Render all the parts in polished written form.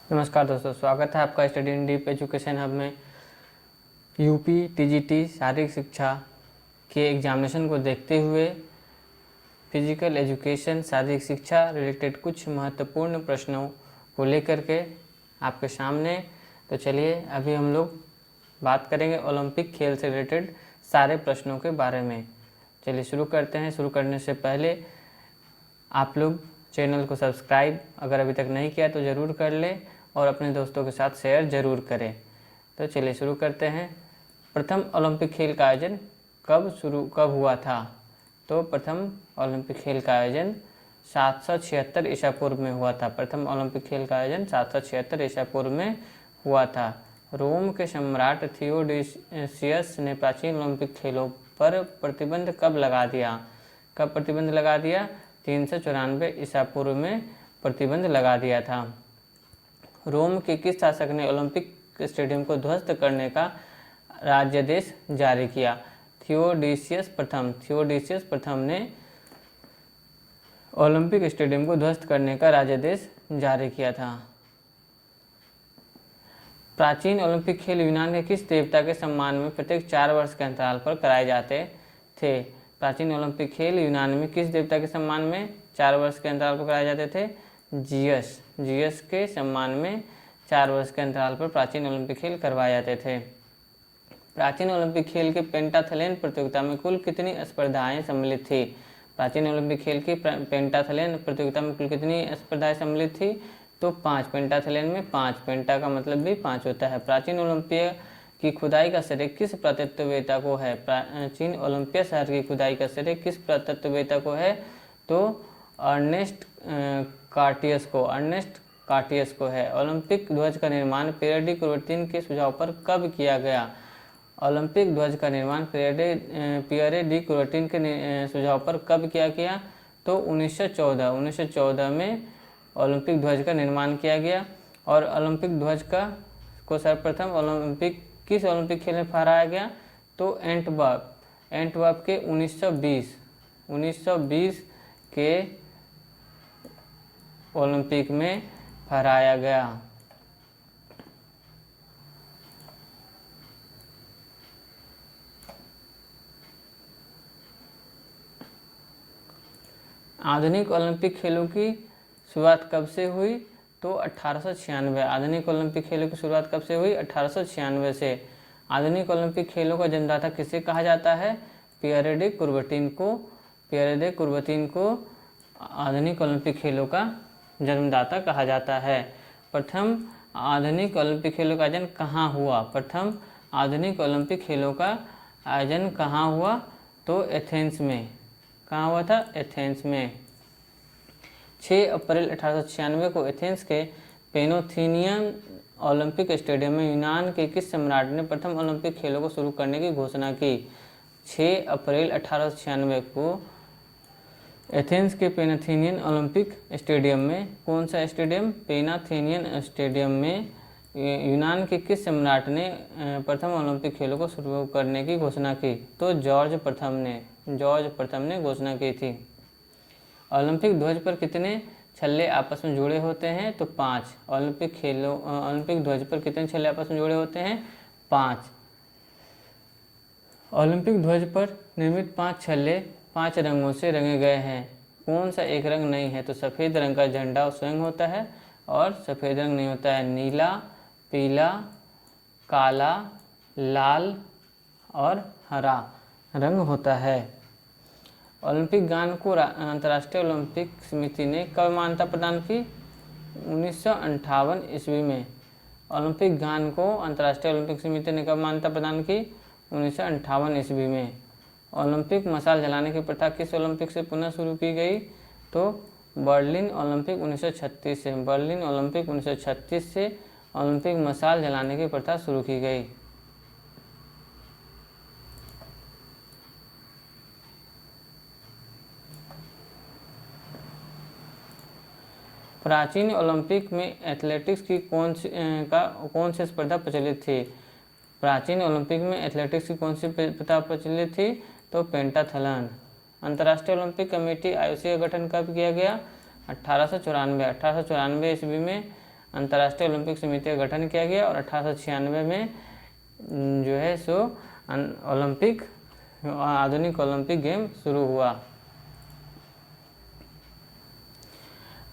नमस्कार दोस्तों, स्वागत है आपका study in deep education hub में। यूपी टीजीटी शारीरिक शिक्षा के एग्जामिनेशन को देखते हुए फिजिकल एजुकेशन शारीरिक शिक्षा रिलेटेड कुछ महत्वपूर्ण प्रश्नों को लेकर के आपके सामने। तो चलिए अभी हम लोग बात करेंगे ओलंपिक खेल से रिलेटेड सारे प्रश्नों के बारे में। चलिए शुरू करते हैं। शुरू करने से पहले आप लोग चैनल को सब्सक्राइब अगर अभी तक नहीं किया तो ज़रूर कर लें और अपने दोस्तों के साथ शेयर ज़रूर करें। तो चलिए शुरू करते हैं। प्रथम ओलंपिक खेल का आयोजन कब हुआ था? तो प्रथम ओलंपिक खेल का आयोजन 776 ईसा पूर्व में हुआ था। प्रथम ओलंपिक खेल का आयोजन 776 ईसा पूर्व में हुआ था। रोम के सम्राट थियोडोसियस ने प्राचीन ओलंपिक खेलों पर प्रतिबंध कब लगा दिया? कब प्रतिबंध लगा दिया? 394 ईसा पूर्व में प्रतिबंध लगा दिया था। रोम के किस शासक ने ओलंपिक स्टेडियम को ध्वस्त करने का राज्यादेश जारी किया? थियोडोसियस प्रथम ने ओलंपिक स्टेडियम को ध्वस्त करने का राज्यादेश जारी किया था। प्राचीन ओलंपिक खेल यूनान के किस देवता के सम्मान में प्रत्येक 4 वर्ष के अंतराल पर कराए जाते थे? प्राचीन ओलंपिक खेल यूनान में किस देवता के सम्मान में 4 वर्ष के अंतराल पर कराए जाते थे? जियस के सम्मान में 4 वर्ष के अंतराल पर प्राचीन ओलंपिक खेल करवाए जाते थे। प्राचीन ओलंपिक खेल के पेंटाथलेन प्रतियोगिता में कुल कितनी स्पर्धाएं सम्मिलित थी? प्राचीन ओलंपिक खेल की पेंटाथलेन प्रतियोगिता में कुल कितनी स्पर्धाएं सम्मिलित थी? तो 5। पेंटाथलेन में 5, पेंटा का मतलब भी 5 होता है। प्राचीन ओलंपिया की खुदाई का श्रेय किस पुरातत्ववेत्ता को है? प्राचीन ओलंपिया शहर की खुदाई का श्रेय किस पुरातत्ववेत्ता को है? तो अर्नेस्ट कार्टियस को है। ओलंपिक ध्वज का निर्माण पियरे डी कुबर्तीन के सुझाव पर कब किया गया? ओलंपिक ध्वज का निर्माण पियरे डी कुबर्तीन के सुझाव पर कब किया गया? तो 1914 में ओलंपिक ध्वज का निर्माण किया गया। और ओलंपिक ध्वज को सर्वप्रथम किस ओलंपिक खेल में फहराया गया? तो एंटवर्प के 1920 के ओलंपिक में फहराया गया। आधुनिक ओलंपिक खेलों की शुरुआत कब से हुई? तो 1896। आधुनिक ओलंपिक खेलों की शुरुआत कब से हुई? 1896 से। आधुनिक ओलंपिक खेलों का जन्मदाता किसे कहा जाता है? पियरे डे कुबर्तीन को आधुनिक ओलंपिक खेलों का जन्मदाता कहा जाता है। प्रथम आधुनिक ओलंपिक खेलों का आयोजन कहाँ हुआ? प्रथम आधुनिक ओलंपिक खेलों का आयोजन कहाँ हुआ? तो एथेंस में। कहाँ हुआ था? एथेंस में। 6 अप्रैल 1896 को एथेंस के पेनोथीनियन ओलंपिक स्टेडियम में यूनान के किस सम्राट ने प्रथम ओलंपिक खेलों को शुरू करने की घोषणा की? 6 अप्रैल 1896 को एथेंस के पेनाथेनियन ओलंपिक स्टेडियम में, कौन सा स्टेडियम? पेनाथेनियन स्टेडियम में यूनान के किस सम्राट ने प्रथम ओलंपिक खेलों को शुरू करने की घोषणा की? तो जॉर्ज प्रथम ने घोषणा की थी। ओलंपिक ध्वज पर कितने छल्ले आपस में जुड़े होते हैं? तो 5। ओलंपिक ध्वज पर कितने छल्ले आपस में जुड़े होते हैं? 5। ओलंपिक ध्वज पर निर्मित 5 छल्ले 5 रंगों से रंगे गए हैं। कौन सा एक रंग नहीं है? तो सफ़ेद रंग का झंडा स्वयं होता है और सफ़ेद रंग नहीं होता है। नीला, पीला, काला, लाल और हरा रंग होता है। ओलंपिक गान को अंतर्राष्ट्रीय ओलंपिक समिति ने कब मान्यता प्रदान की? 1958 ईस्वी में। ओलंपिक गान को अंतर्राष्ट्रीय ओलंपिक समिति ने कब मान्यता प्रदान की? 1958 ईस्वी में। ओलंपिक मशाल जलाने की प्रथा किस ओलंपिक से पुनः शुरू की गई? तो बर्लिन ओलंपिक 1936 से। बर्लिन ओलंपिक 1936 से ओलंपिक मशाल जलाने की प्रथा शुरू की गई। प्राचीन ओलंपिक में एथलेटिक्स की कौन सी स्पर्धा प्रचलित थी? प्राचीन ओलंपिक में एथलेटिक्स की कौन सी प्रथा प्रचलित थी? तो पेंटाथलन। अंतर्राष्ट्रीय ओलंपिक कमेटी IOC का गठन कब किया गया? 1894 ईस्वी में अंतर्राष्ट्रीय ओलंपिक समिति का गठन किया गया और 1896 में जो है सो ओलंपिक आधुनिक ओलंपिक गेम शुरू हुआ।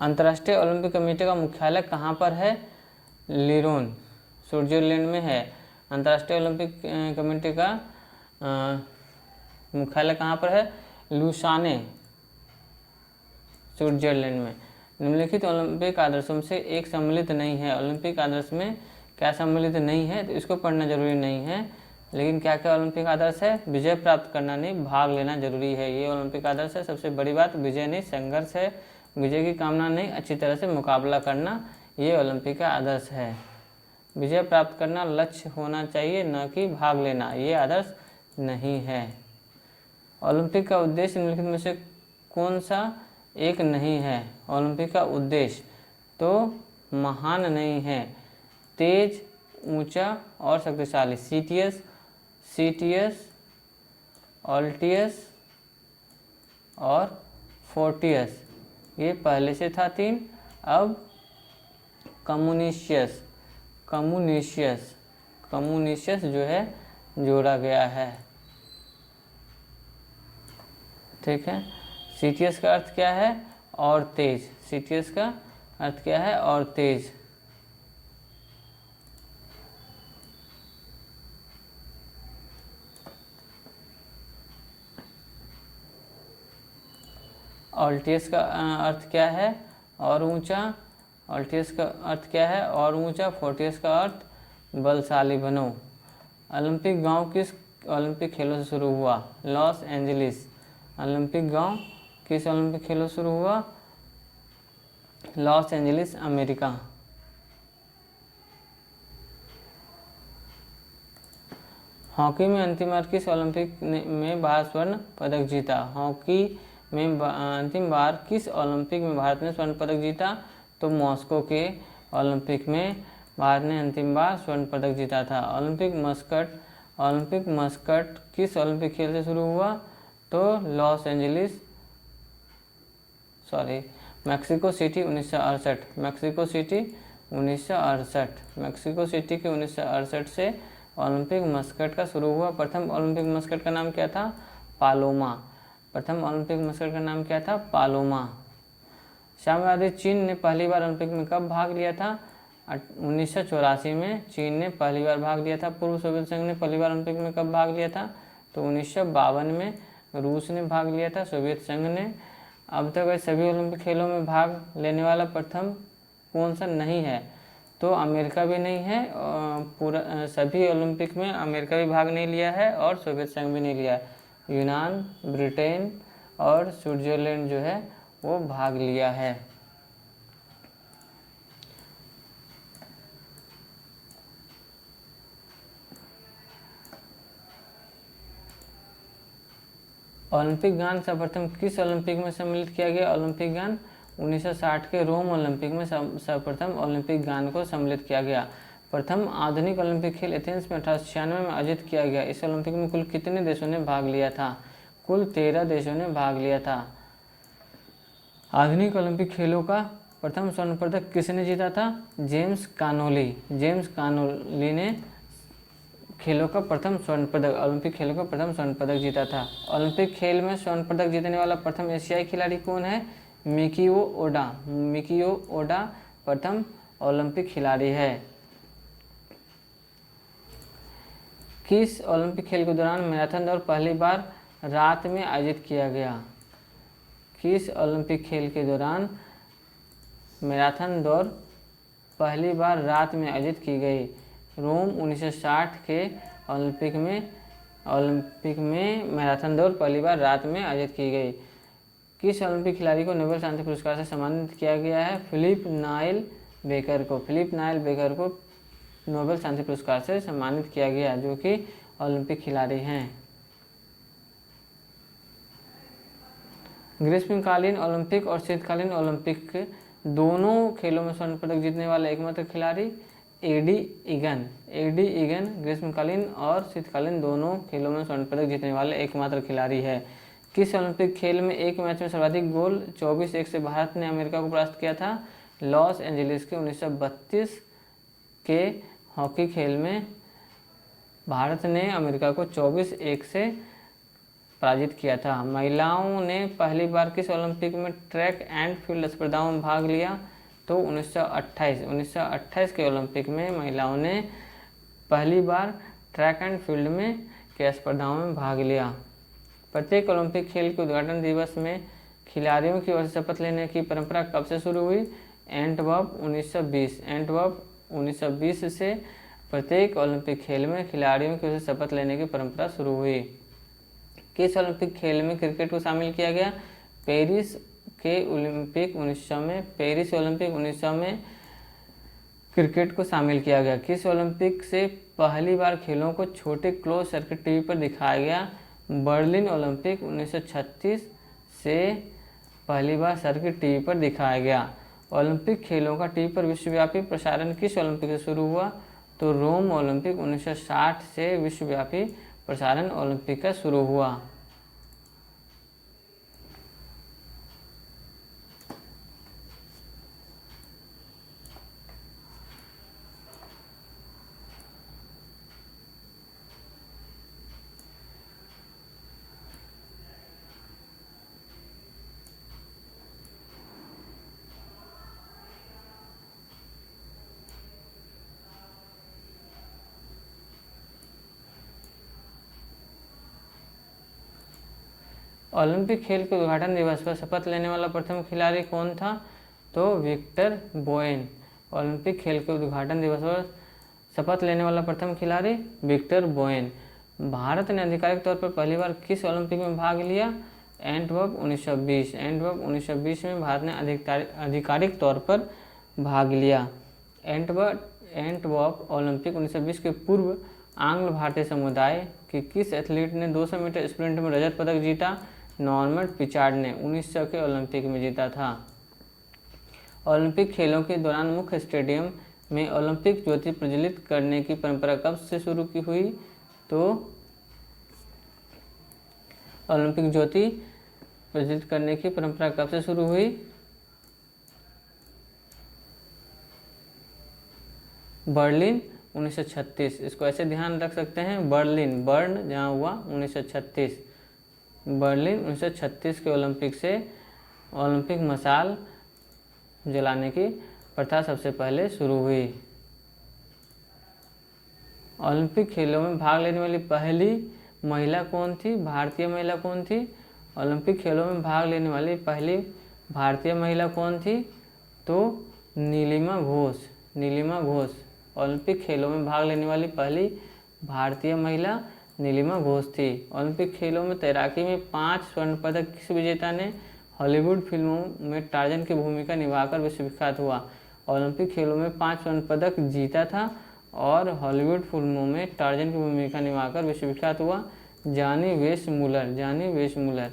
अंतर्राष्ट्रीय ओलंपिक कमेटी का मुख्यालय कहाँ पर है? लीरोन, स्विट्जरलैंड में है। अंतर्राष्ट्रीय ओलंपिक कमेटी का मुख्यालय कहाँ पर है? लुसाने, स्विट्जरलैंड में। निम्नलिखित ओलंपिक आदर्शों से एक सम्मिलित नहीं है। ओलंपिक आदर्श में क्या सम्मिलित नहीं है? तो इसको पढ़ना जरूरी नहीं है, लेकिन क्या क्या ओलंपिक आदर्श है? विजय प्राप्त करना नहीं, भाग लेना जरूरी है। ये ओलंपिक आदर्श है। सबसे बड़ी बात, विजय नहीं, संघर्ष है। विजय की कामना नहीं, अच्छी तरह से मुकाबला करना, ये ओलंपिक का आदर्श है। विजय प्राप्त करना लक्ष्य होना चाहिए, न कि भाग लेना, ये आदर्श नहीं है। ओलंपिक का उद्देश्य निम्नलिखित में से कौन सा एक नहीं है? ओलंपिक का उद्देश्य तो महान नहीं है, तेज, ऊंचा और शक्तिशाली। सीटियस, ऑल्टियस और फोर्टियस, ये पहले से था 3। अब कम्युनिशियस जो है जोड़ा गया है। ठीक है। सीटियस का अर्थ क्या है? और तेज। सीटियस का अर्थ क्या है? और तेज। ऑल्टियस का अर्थ क्या है? और ऊंचा। ऑल्टियस का अर्थ क्या है? और ऊंचा। फोर्टियस का अर्थ बलशाली बनो। ओलंपिक गांव किस ओलंपिक खेलों से शुरू हुआ? Los Angeles. ओलंपिक गांव किस ओलंपिक खेलों से शुरू हुआ? Los Angeles, America. हॉकी में अंतिम बार किस ओलंपिक में भारत स्वर्ण पदक जीता? हॉकी में अंतिम बार किस ओलंपिक में भारत ने स्वर्ण पदक जीता? तो मॉस्को के ओलंपिक में भारत ने अंतिम बार स्वर्ण पदक जीता था। ओलंपिक मस्कट किस ओलंपिक खेल से शुरू हुआ? तो मैक्सिको सिटी 1968। मैक्सिको सिटी के 1968 से ओलंपिक मस्कट का शुरू हुआ। प्रथम ओलंपिक मस्कट का नाम क्या था? पालोमा। साम्यवादी चीन ने पहली बार ओलंपिक में कब भाग लिया था? 1984 में चीन ने पहली बार भाग लिया था। पूर्व सोवियत संघ ने पहली बार ओलंपिक में कब भाग लिया था? तो 1952 में रूस ने भाग लिया था, सोवियत संघ ने। अब तक सभी ओलंपिक खेलों में भाग लेने वाला प्रथम कौन सा नहीं है? तो अमेरिका भी नहीं है। सभी ओलंपिक में अमेरिका भी भाग नहीं लिया है और सोवियत संघ भी नहीं लिया है। यूनान, ब्रिटेन और स्विट्जरलैंड जो है वो भाग लिया है। ओलंपिक गान सर्वप्रथम किस ओलंपिक में सम्मिलित किया गया? ओलंपिक गान 1960 के रोम ओलंपिक में सर्वप्रथम ओलंपिक गान को सम्मिलित किया गया। प्रथम आधुनिक ओलंपिक खेल एथेंस में 1896 में आयोजित किया गया। इस ओलंपिक में कुल कितने देशों ने भाग लिया था? कुल 13 देशों ने भाग लिया था। आधुनिक ओलंपिक खेलों का प्रथम स्वर्ण पदक किसने जीता था? जेम्स कानोली ने खेलों का प्रथम स्वर्ण पदक ओलंपिक खेलों का प्रथम स्वर्ण पदक जीता था। ओलंपिक खेल में स्वर्ण पदक जीतने वाला प्रथम एशियाई खिलाड़ी कौन है? मिकियो ओडा प्रथम ओलंपिक खिलाड़ी है। किस ओलंपिक खेल के दौरान मैराथन दौड़ पहली बार रात में आयोजित किया गया? किस ओलंपिक खेल के दौरान मैराथन दौड़ पहली बार रात में आयोजित की गई? रोम 1960 के ओलंपिक में मैराथन दौड़ पहली बार रात में आयोजित की गई। किस ओलंपिक खिलाड़ी को नोबेल शांति पुरस्कार से सम्मानित किया गया है? फिलिप नाइल बेकर को नोबेल शांति पुरस्कार से सम्मानित किया गया, जो कि ओलंपिक खिलाड़ी हैं। ग्रीष्मकालीन ओलंपिक और शीतकालीन ओलंपिक दोनों खेलों में स्वर्ण पदक जीतने वाला एकमात्र खिलाड़ी एडी ईगन ग्रीष्मकालीन और शीतकालीन दोनों खेलों में स्वर्ण पदक जीतने वाले एकमात्र खिलाड़ी है। किस ओलंपिक खेल में एक मैच में सर्वाधिक गोल 24-1 से भारत ने अमेरिका को परास्त किया था? लॉस एंजलिस के 1932 के हॉकी खेल में भारत ने अमेरिका को 24-1 से पराजित किया था। महिलाओं ने पहली बार किस ओलंपिक में ट्रैक एंड फील्ड स्पर्धाओं में भाग लिया? तो 1928 के ओलंपिक में महिलाओं ने पहली बार ट्रैक एंड फील्ड में के स्पर्धाओं में भाग लिया। प्रत्येक ओलंपिक खेल के उद्घाटन दिवस में खिलाड़ियों की ओर से शपथ लेने की परंपरा कब से शुरू हुई? एंटवर्प 1920 से प्रत्येक ओलंपिक खेल में खिलाड़ियों की ओर से शपथ लेने की परंपरा शुरू हुई। किस ओलंपिक खेल में क्रिकेट को शामिल किया गया? पेरिस ओलंपिक 1900 में क्रिकेट को शामिल किया गया। किस ओलंपिक से पहली बार खेलों को छोटे क्लोज सर्किट टीवी पर दिखाया गया? बर्लिन ओलंपिक 1936 से पहली बार सर्किट टीवी पर दिखाया गया। ओलंपिक खेलों का टीवी पर विश्वव्यापी प्रसारण किस ओलंपिक से शुरू हुआ? तो रोम ओलंपिक 1960 से विश्वव्यापी प्रसारण ओलंपिक का शुरू हुआ। ओलंपिक खेल के उद्घाटन दिवस पर शपथ लेने वाला प्रथम खिलाड़ी कौन था? तो विक्टर बोयन। ओलंपिक खेल के उद्घाटन दिवस पर शपथ लेने वाला प्रथम खिलाड़ी विक्टर बोयन। भारत ने आधिकारिक तौर पर पहली बार किस ओलंपिक में भाग लिया? एंटवर्प 1920। एंटवर्प 1920 में भारत ने आधिकारिक तौर पर भाग लिया। एंटवर्प ओलंपिक 1920 के पूर्व आंग्ल भारतीय समुदाय के किस एथलीट ने 200 मीटर स्प्रिंट में रजत पदक जीता? नॉर्मन पिचार्ड ने 1900 के ओलंपिक में जीता था। ओलंपिक खेलों के दौरान मुख्य स्टेडियम में ओलंपिक ज्योति प्रज्वलित करने की परंपरा कब से शुरू की हुई? तो ओलंपिक ज्योति प्रज्वलित करने की परंपरा कब से शुरू हुई? बर्लिन 1936। इसको ऐसे ध्यान रख सकते हैं, बर्न जहाँ हुआ 1936। बर्लिन 1936 के ओलंपिक से ओलंपिक मशाल जलाने की प्रथा सबसे पहले शुरू हुई। ओलंपिक खेलों में भाग लेने वाली पहली महिला कौन थी? भारतीय महिला कौन थी? ओलंपिक खेलों में भाग लेने वाली पहली भारतीय महिला कौन थी? तो नीलिमा घोष। ओलंपिक खेलों में भाग लेने वाली पहली भारतीय महिला नीलिमा घोष थी। ओलंपिक खेलों में तैराकी में 5 स्वर्ण पदक किस विजेता ने हॉलीवुड फिल्मों में टार्जन की भूमिका निभाकर विश्वविख्यात हुआ? ओलंपिक खेलों में 5 स्वर्ण पदक जीता था और हॉलीवुड फिल्मों में टार्जन की भूमिका निभाकर विश्वविख्यात हुआ जानी वेशमुलर।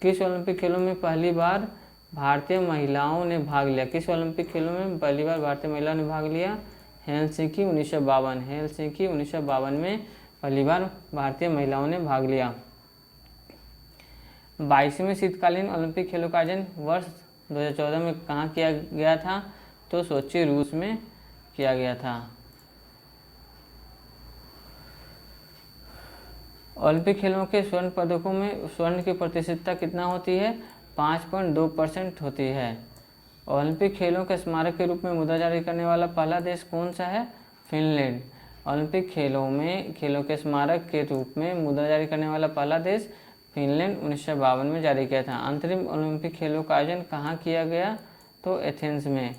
किस ओलंपिक खेलों में पहली बार भारतीय महिलाओं ने भाग लिया? किस ओलंपिक खेलों में पहली बार भारतीय महिलाओं ने भाग लिया? हेलसिंकी 1952 में पहली बार भारतीय महिलाओं ने भाग लिया। 22वें शीतकालीन ओलंपिक खेलों का आयोजन वर्ष 2014 में कहाँ किया गया था? तो सोची, रूस में किया गया था। ओलंपिक खेलों के स्वर्ण पदकों में स्वर्ण की प्रतिशतता कितना होती है? 5.2% होती है। ओलंपिक खेलों के स्मारक के रूप में मुद्रा जारी करने वाला पहला देश कौन सा है? फिनलैंड। ओलंपिक खेलों के स्मारक के रूप में मुद्रा जारी करने वाला पहला देश फिनलैंड 1952 में जारी किया था। अंतरिम ओलंपिक खेलों का आयोजन कहाँ किया गया? तो एथेंस में।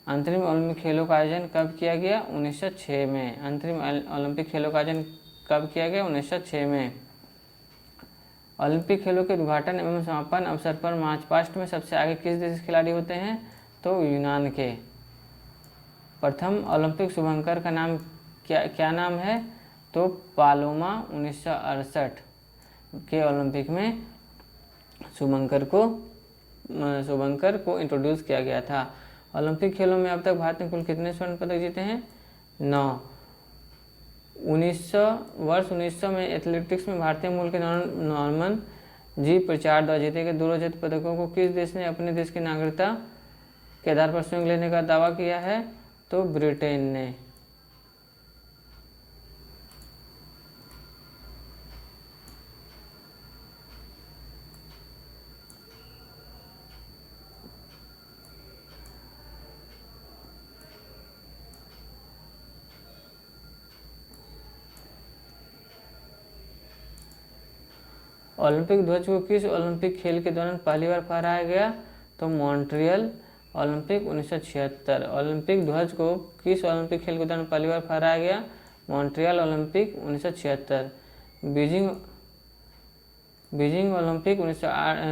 अंतरिम ओलंपिक खेलों का आयोजन कब किया गया? 1906 में। अंतरिम ओलंपिक खेलों का आयोजन कब किया गया? 1906 में। ओलंपिक खेलों के उद्घाटन एवं समापन अवसर पर मार्च पास्ट में सबसे आगे किस देश के खिलाड़ी होते हैं? तो यूनान के। प्रथम ओलंपिक शुभंकर का नाम क्या नाम है? तो पालोमा। 1968 के ओलंपिक में शुभंकर को इंट्रोड्यूस किया गया था। ओलंपिक खेलों में अब तक भारत ने कुल कितने स्वर्ण पदक जीते हैं? 9। 1900 में एथलेटिक्स में भारतीय मूल के नॉर्मन जी पिचार्ड द्वारा जीते गए 2 रजत पदकों को किस देश ने अपने देश की नागरिकता के आधार पर स्वयं लेने का दावा किया है? तो ब्रिटेन ने। ओलंपिक ध्वज को किस ओलंपिक खेल के दौरान पहली बार फहराया गया? तो मॉन्ट्रियल ओलंपिक 1976। ओलंपिक ध्वज को किस ओलंपिक खेल के दौरान पहली बार फहराया गया? Montreal Olympic 1976। बीजिंग ओलंपिक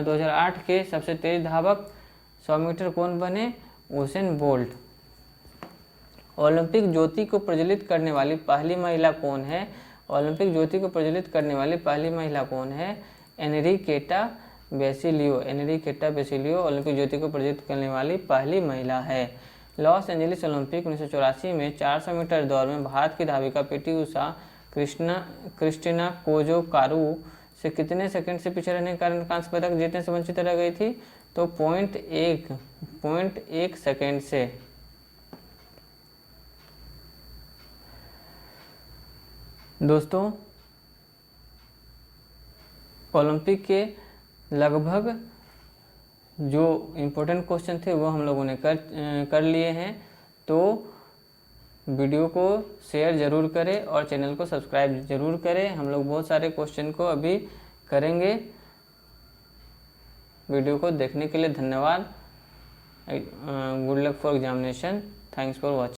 2008 के सबसे तेज धावक 100 मीटर कौन बने? Usain bolt. ओलंपिक ज्योति को प्रज्वलित करने वाली पहली महिला कौन है? ओलंपिक ज्योति को प्रज्वलित करने वाली पहली महिला कौन है? एनरिकेटा बेसिलियो। एनरिकेटा बेसिलियो ओलंपिक ज्योति को प्रज्वलित करने वाली पहली महिला है। लॉस एंजलिस ओलंपिक 1984 में 400 मीटर दौड़ में भारत की धाविका पीटी उषा क्रिस्टिना कोजोकारू से कितने सेकंड से पीछे रहने के कारण कांस्य पदक जीतने से वंचित रह गई थी? तो 0.1 सेकंड से। दोस्तों, ओलंपिक के लगभग जो इम्पोर्टेंट क्वेश्चन थे वो हम लोगों ने कर लिए हैं। तो वीडियो को शेयर ज़रूर करें और चैनल को सब्सक्राइब ज़रूर करें। हम लोग बहुत सारे क्वेश्चन को अभी करेंगे। वीडियो को देखने के लिए धन्यवाद। Good luck for examination. Thanks for watching.